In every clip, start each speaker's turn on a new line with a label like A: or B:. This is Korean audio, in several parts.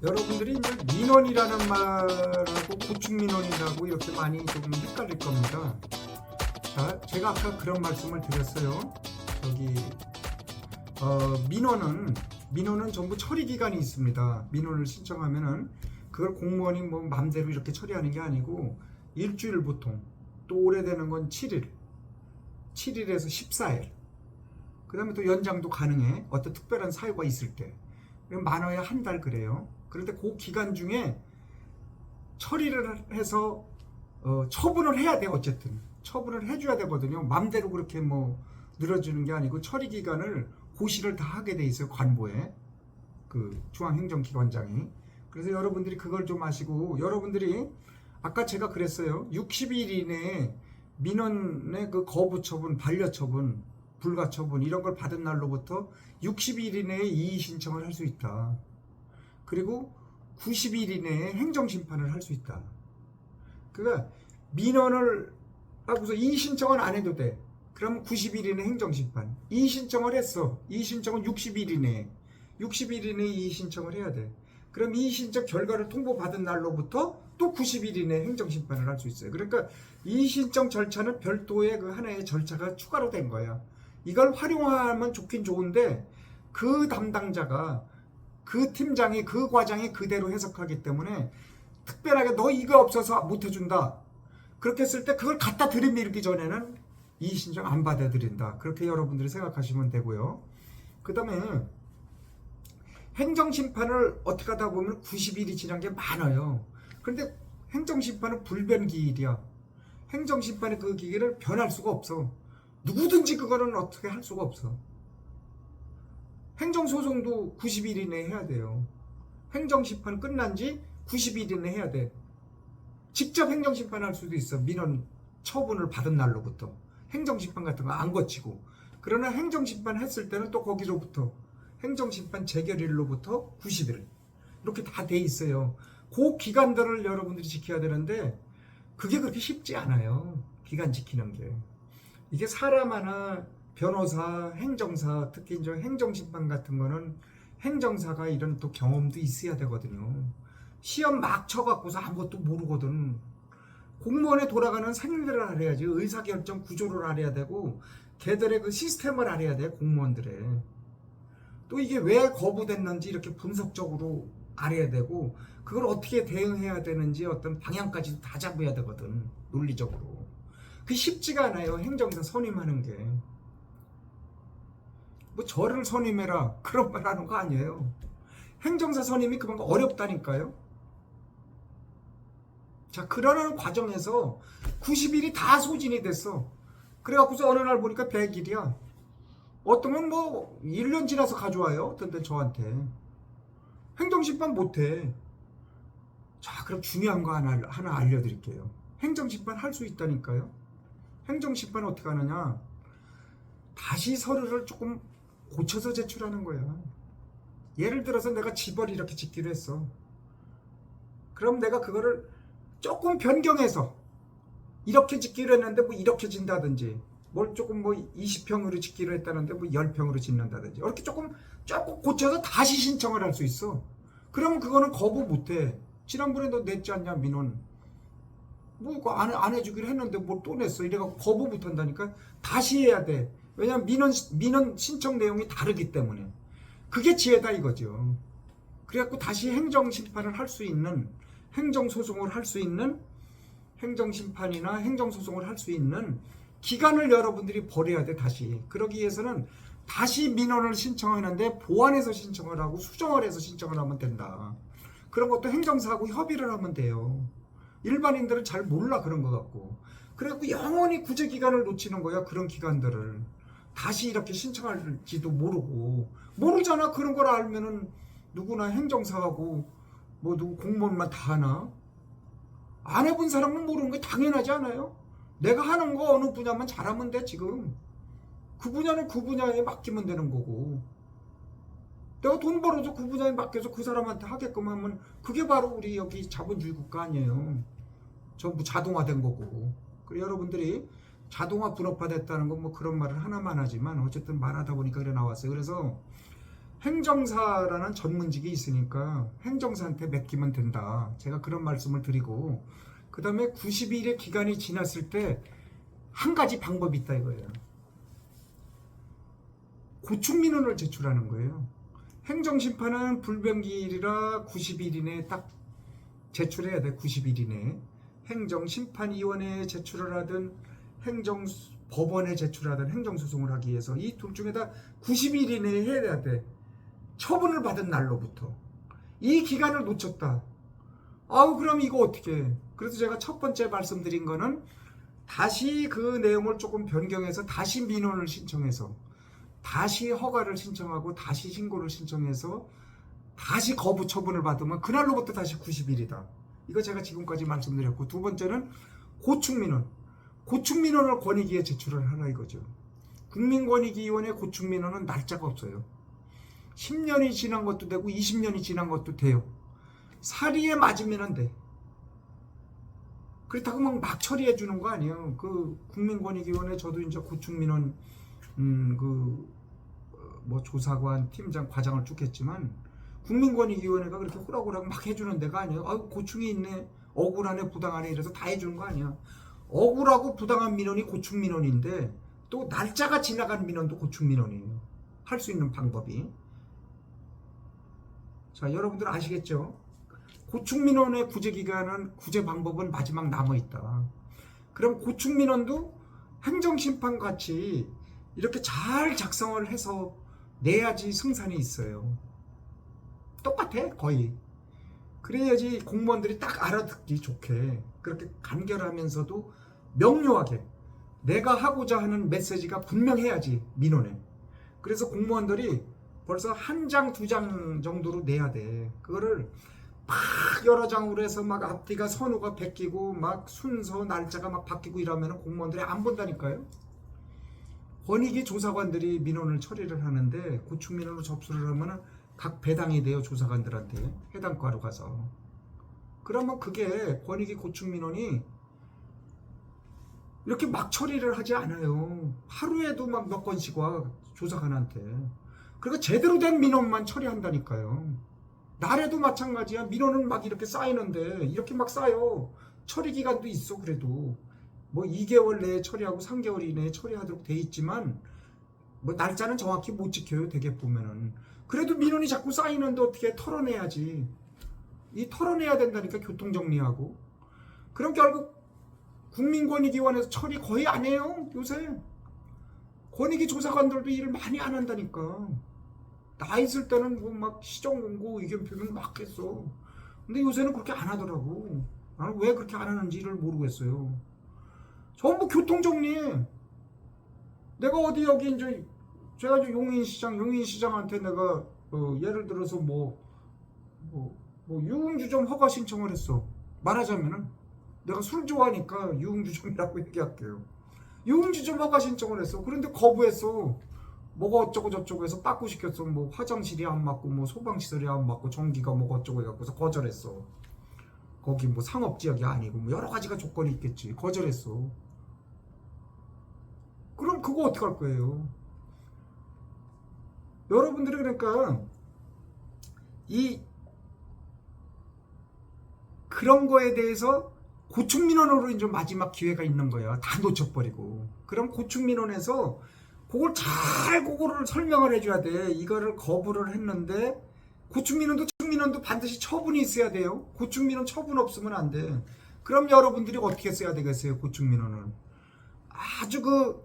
A: 여러분들이 이제 민원이라는 말하고 구축민원이라고 이렇게 많이 조금 헷갈릴 겁니다. 자, 제가 아까 그런 말씀을 드렸어요. 저기 민원은 전부 처리 기간이 있습니다. 민원을 신청하면은 그걸 공무원이 뭐 맘대로 이렇게 처리하는 게 아니고 일주일 보통, 또 오래되는 건 7일에서 14일. 그 다음에 또 연장도 가능해. 어떤 특별한 사유가 있을 때. 많아야 한 달 그래요. 그런데 그 기간 중에 처리를 해서 처분을 해야 돼. 어쨌든 처분을 해줘야 되거든요. 맘대로 그렇게 뭐 늘어지는 게 아니고 처리 기간을 고시를 다 하게 돼 있어요. 관보에 그 중앙행정기관장이. 그래서 여러분들이 그걸 좀 아시고, 여러분들이 아까 제가 그랬어요. 60일 이내에 민원의 그 거부 처분, 반려 처분, 불가 처분 이런 걸 받은 날로부터 60일 이내에 이의 신청을 할 수 있다. 그리고 90일 이내에 행정심판을 할 수 있다. 그러니까 민원을 하고서 이의 신청은 안 해도 돼. 그러면 90일 이내 행정심판. 이의 신청을 했어. 이의 신청은 60일 이내에. 60일 이내에 이의 신청을 해야 돼. 그럼 이의 신청 결과를 통보받은 날로부터 또 90일 이내에 행정심판을 할 수 있어요. 그러니까 이의 신청 절차는 별도의 그 하나의 절차가 추가로 된 거야. 이걸 활용하면 좋긴 좋은데 그 담당자가, 그 팀장이, 그 과장이 그대로 해석하기 때문에 특별하게 너 이거 없어서 못 해준다. 그렇게 했을 때 그걸 갖다 들이밀기 전에는 이의 신청 안 받아들인다. 그렇게 여러분들이 생각하시면 되고요. 그 다음에 행정심판을 어떻게 하다 보면 90일이 지난 게 많아요. 그런데 행정심판은 불변기일이야. 행정심판의 그 기일을 변할 수가 없어. 누구든지 그거는 어떻게 할 수가 없어. 행정소송도 90일 이내에 해야 돼요. 행정심판 끝난 지 90일 이내에 해야 돼. 직접 행정심판할 수도 있어. 민원 처분을 받은 날로부터. 행정심판 같은 거 안 거치고. 그러나 행정심판 했을 때는 또 거기로부터 행정심판 재결일로부터 90일 이렇게 다 돼 있어요. 그 기간들을 여러분들이 지켜야 되는데 그게 그렇게 쉽지 않아요. 기간 지키는 게. 이게 사람 하나, 변호사, 행정사, 특히 이제 행정심판 같은 거는 행정사가 이런 또 경험도 있어야 되거든요. 시험 막 쳐갖고서 아무것도 모르거든. 공무원에 돌아가는 생리를 알아야지. 의사결정 구조를 알아야 되고 걔들의 그 시스템을 알아야 돼. 공무원들의. 또 이게 왜 거부됐는지 이렇게 분석적으로 알아야 되고 그걸 어떻게 대응해야 되는지 어떤 방향까지도 다 잡아야 되거든. 논리적으로. 그 쉽지가 않아요. 행정사 선임하는 게. 뭐 저를 선임해라 그런 말 하는 거 아니에요. 행정사 선임이 그만큼 어렵다니까요. 자, 그러는 과정에서 90일이 다 소진이 됐어. 그래갖고서 어느 날 보니까 100일이야. 어떤 건 뭐 1년 지나서 가져와요. 어떤 데 저한테. 행정심판 못해. 자, 그럼 중요한 거 하나 알려드릴게요. 행정심판 할 수 있다니까요. 행정심판 어떻게 하느냐. 다시 서류를 조금 고쳐서 제출하는 거야. 예를 들어서 내가 집을 이렇게 짓기로 했어. 그럼 내가 그거를 조금 변경해서 이렇게 짓기로 했는데 뭐 이렇게 짓는다든지, 뭘 조금 뭐 20평으로 짓기로 했다는데 뭐 10평으로 짓는다든지, 이렇게 조금 고쳐서 다시 신청을 할 수 있어. 그러면 그거는 거부 못해. 지난번에 너 냈지 않냐 민원. 뭐 이거 안 해주기로 했는데 뭘 또 냈어. 이래갖고 거부 못한다니까. 다시 해야 돼. 왜냐면 민원 신청 내용이 다르기 때문에. 그게 지혜다 이거죠. 그래갖고 다시 행정심판을 할 수 있는, 행정소송을 할 수 있는, 행정심판이나 행정소송을 할 수 있는 기간을 여러분들이 벌여야 돼. 다시. 그러기 위해서는 다시 민원을 신청하는데 보완해서 신청을 하고 수정을 해서 신청을 하면 된다. 그런 것도 행정사하고 협의를 하면 돼요. 일반인들은 잘 몰라 그런 거 같고. 그래갖고 영원히 구제기간을 놓치는 거야. 그런 기간들을 다시 이렇게 신청할지도 모르잖아. 그런 걸 알면은 누구나 행정사하고 뭐 누구 공무원만 다 하나? 안 해본 사람은 모르는 게 당연하지 않아요? 내가 하는 거 어느 분야만 잘하면 돼. 지금 그 분야는 그 분야에 맡기면 되는 거고, 내가 돈 벌어서 그 분야에 맡겨서 그 사람한테 하게끔 하면 그게 바로 우리 여기 자본주의 국가 아니에요. 전부 자동화된 거고. 그리고 여러분들이 자동화 분업화됐다는 건 뭐 그런 말을 하나만 하지만 어쨌든 말하다 보니까 그래 나왔어요. 그래서 행정사라는 전문직이 있으니까 행정사한테 맡기면 된다. 제가 그런 말씀을 드리고, 그 다음에 90일의 기간이 지났을 때 한 가지 방법이 있다 이거예요. 고충민원을 제출하는 거예요. 행정심판은 불변기일이라 90일 이내에 딱 제출해야 돼. 90일 이내에. 행정심판위원회에 제출을 하든 행정법원에 제출하든 행정소송을 하기 위해서 이 둘 중에 다 90일 이내에 해야 돼. 처분을 받은 날로부터. 이 기간을 놓쳤다. 아우 그럼 이거 어떻게 해? 그래서 제가 첫 번째 말씀드린 거는 다시 그 내용을 조금 변경해서 다시 민원을 신청해서 다시 허가를 신청하고 다시 신고를 신청해서 다시 거부 처분을 받으면 그날로부터 다시 90일이다. 이거 제가 지금까지 말씀드렸고, 두 번째는 고충민원. 고충민원을 권익위에 제출을 하라 이거죠. 국민권익위원회 고충민원은 날짜가 없어요. 10년이 지난 것도 되고 20년이 지난 것도 돼요. 사리에 맞으면 돼. 그렇다고 막 처리해 주는 거 아니에요. 그 국민권익위원회 저도 이제 고충민원 조사관, 팀장, 과장을 쭉 했지만 국민권익위원회가 그렇게 호락호락 막 해주는 데가 아니에요. 아유 고충이 있네, 억울하네, 부당하네 이래서 다 해주는 거 아니야. 억울하고 부당한 민원이 고충민원인데 또 날짜가 지나간 민원도 고충민원이에요. 할 수 있는 방법이. 자, 여러분들 아시겠죠? 고충민원의 구제기간은, 구제 방법은 마지막 남아있다. 그럼 고충민원도 행정심판같이 이렇게 잘 작성을 해서 내야지 승산이 있어요. 똑같아 거의. 그래야지 공무원들이 딱 알아듣기 좋게 그렇게 간결하면서도 명료하게 내가 하고자 하는 메시지가 분명해야지 민원에. 그래서 공무원들이 벌써 한 장, 두 장 정도로 내야 돼. 그거를 막 여러 장으로 해서 막 앞뒤가 선호가 베끼고 막 순서 날짜가 막 바뀌고 이러면 공무원들이 안 본다니까요. 권익위 조사관들이 민원을 처리를 하는데 고충민원으로 접수를 하면 각 배당이 돼요. 조사관들한테 해당 과로 가서. 그러면 그게 권익위 고충민원이 이렇게 막 처리를 하지 않아요. 하루에도 막 몇 건씩 와 조사관한테. 그러니까 제대로 된 민원만 처리한다니까요. 날에도 마찬가지야. 민원은 막 이렇게 쌓이는데 이렇게 막 쌓여. 처리 기간도 있어. 그래도 뭐 2개월 내에 처리하고 3개월 이내에 처리하도록 돼 있지만 뭐 날짜는 정확히 못 지켜요. 되게 보면은. 그래도 민원이 자꾸 쌓이는데 어떻게 털어내야지. 이 털어내야 된다니까. 교통정리하고. 그럼 결국 국민권익위원회에서 처리 거의 안 해요. 요새 권익위 조사관들도 일을 많이 안 한다니까. 나 있을 때는 뭐 막 시정공고 의견 표명 막 했어. 근데 요새는 그렇게 안 하더라고. 나는 왜 그렇게 안 하는지를 모르겠어요. 전부 교통정리해. 내가 어디 여기 이제 제가 이제 용인시장한테 내가 예를 들어서 유흥주점 허가 신청을 했어. 말하자면은 내가 술 좋아하니까 유흥주점이라고 얘기할게요. 유흥주점 허가 신청을 했어. 그런데 거부했어. 뭐가 어쩌고 저쩌고 해서 빠꾸 시켰어. 뭐 화장실이 안 맞고 뭐 소방시설이 안 맞고 전기가 뭐가 어쩌고 해갖고서 거절했어. 거기 뭐 상업지역이 아니고 뭐 여러 가지가 조건이 있겠지. 거절했어. 그럼 그거 어떡할 거예요? 여러분들이 그러니까 그런 거에 대해서 고충민원으로 이제 마지막 기회가 있는 거야. 다 놓쳐버리고. 그럼 고충민원에서 그거를 설명을 해줘야 돼. 이거를 거부를 했는데 고충민원도 반드시 처분이 있어야 돼요. 고충민원 처분 없으면 안 돼. 그럼 여러분들이 어떻게 써야 되겠어요? 고충민원은 아주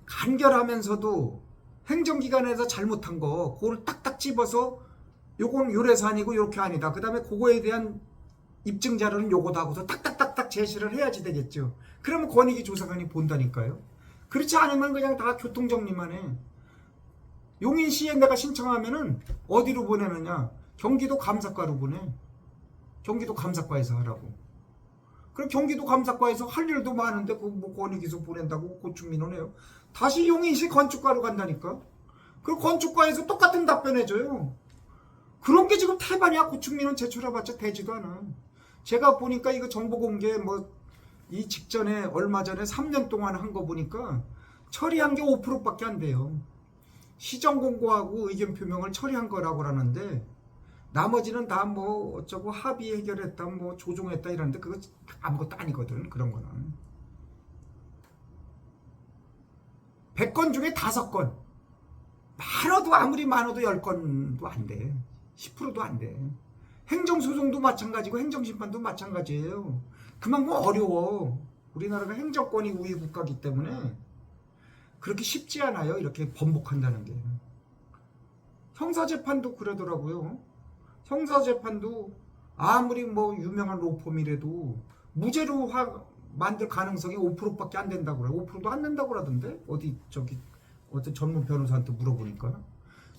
A: 간결하면서도 행정기관에서 잘못한 거 그거를 딱딱 집어서 요건 요래서 아니고 요렇게 아니다. 그 다음에 그거에 대한 입증 자료는 요거다 하고서 딱딱딱딱 제시를 해야지 되겠죠. 그러면 권익위 조사관이 본다니까요. 그렇지 않으면 그냥 다 교통정리만 해. 용인시에 내가 신청하면은 어디로 보내느냐? 경기도 감사과로 보내. 경기도 감사과에서 하라고. 그럼 경기도 감사과에서 할 일도 많은데 뭐 권익위에서 보낸다고 고충민원해요. 다시 용인시 건축과로 간다니까. 그 건축과에서 똑같은 답변 해줘요. 그런 게 지금 태반이야. 고충민원 제출해봤자 되지도 않아. 제가 보니까 이거 정보공개 이 직전에 얼마 전에 3년 동안 한 거 보니까 처리한 게 5%밖에 안 돼요. 시정 공고하고 의견 표명을 처리한 거라고 하는데 나머지는 다 뭐 어쩌고 합의 해결했다 뭐 조정했다 이러는데 그거 아무것도 아니거든. 그런 거는 100건 중에 5건, 많아도 아무리 많아도 10건도 안 돼. 10%도 안 돼. 행정소송도 마찬가지고 행정심판도 마찬가지예요. 그만큼 어려워. 우리나라가 행정권이 우위 국가이기 때문에 그렇게 쉽지 않아요. 이렇게 번복한다는 게. 형사재판도 그러더라고요. 형사재판도 아무리 뭐 유명한 로펌이라도 무죄로 만들 가능성이 5%밖에 안 된다고 그래요. 5%도 안 된다고 그러던데? 어떤 전문 변호사한테 물어보니까.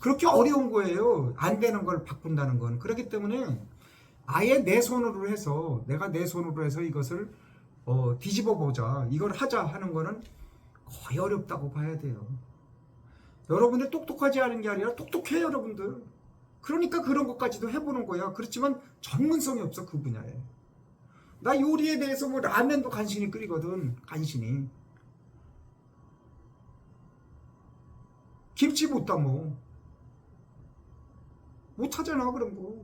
A: 그렇게 어려운 거예요. 안 되는 걸 바꾼다는 건. 그렇기 때문에 아예 내 손으로 해서, 내가 내 손으로 해서 이것을 뒤집어 보자, 이걸 하자 하는 거는 거의 어렵다고 봐야 돼요. 여러분들 똑똑하지 않은 게 아니라 똑똑해요, 여러분들. 그러니까 그런 것까지도 해보는 거야. 그렇지만 전문성이 없어, 그 분야에. 나 요리에 대해서 뭐 라면도 간신히 끓이거든. 간신히. 김치 못 담어. 못하잖아, 그런 거.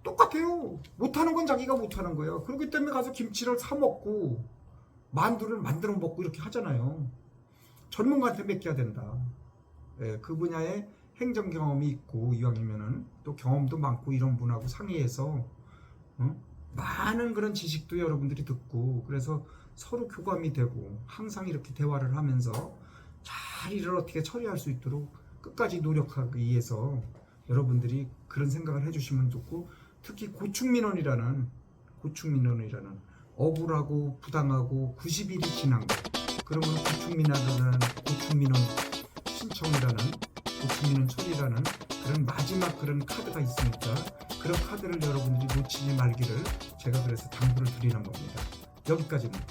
A: 똑같아요. 못하는 건 자기가 못하는 거야. 그렇기 때문에 가서 김치를 사 먹고 만두를 만들어 먹고 이렇게 하잖아요. 전문가한테 맡겨야 된다. 예, 그 분야에 행정 경험이 있고 이왕이면은 또 경험도 많고 이런 분하고 상의해서 많은 그런 지식도 여러분들이 듣고, 그래서 서로 교감이 되고 항상 이렇게 대화를 하면서 잘 일을 어떻게 처리할 수 있도록 끝까지 노력하기 위해서 여러분들이 그런 생각을 해주시면 좋고, 특히 고충민원이라는 억울하고 부당하고 90일이 지난 거, 그러면 고충민원 신청이라는, 고충민원 처리라는 그런 마지막 그런 카드가 있으니까 그런 카드를 여러분들이 놓치지 말기를 제가 그래서 당부를 드리는 겁니다. 여기까지입니다.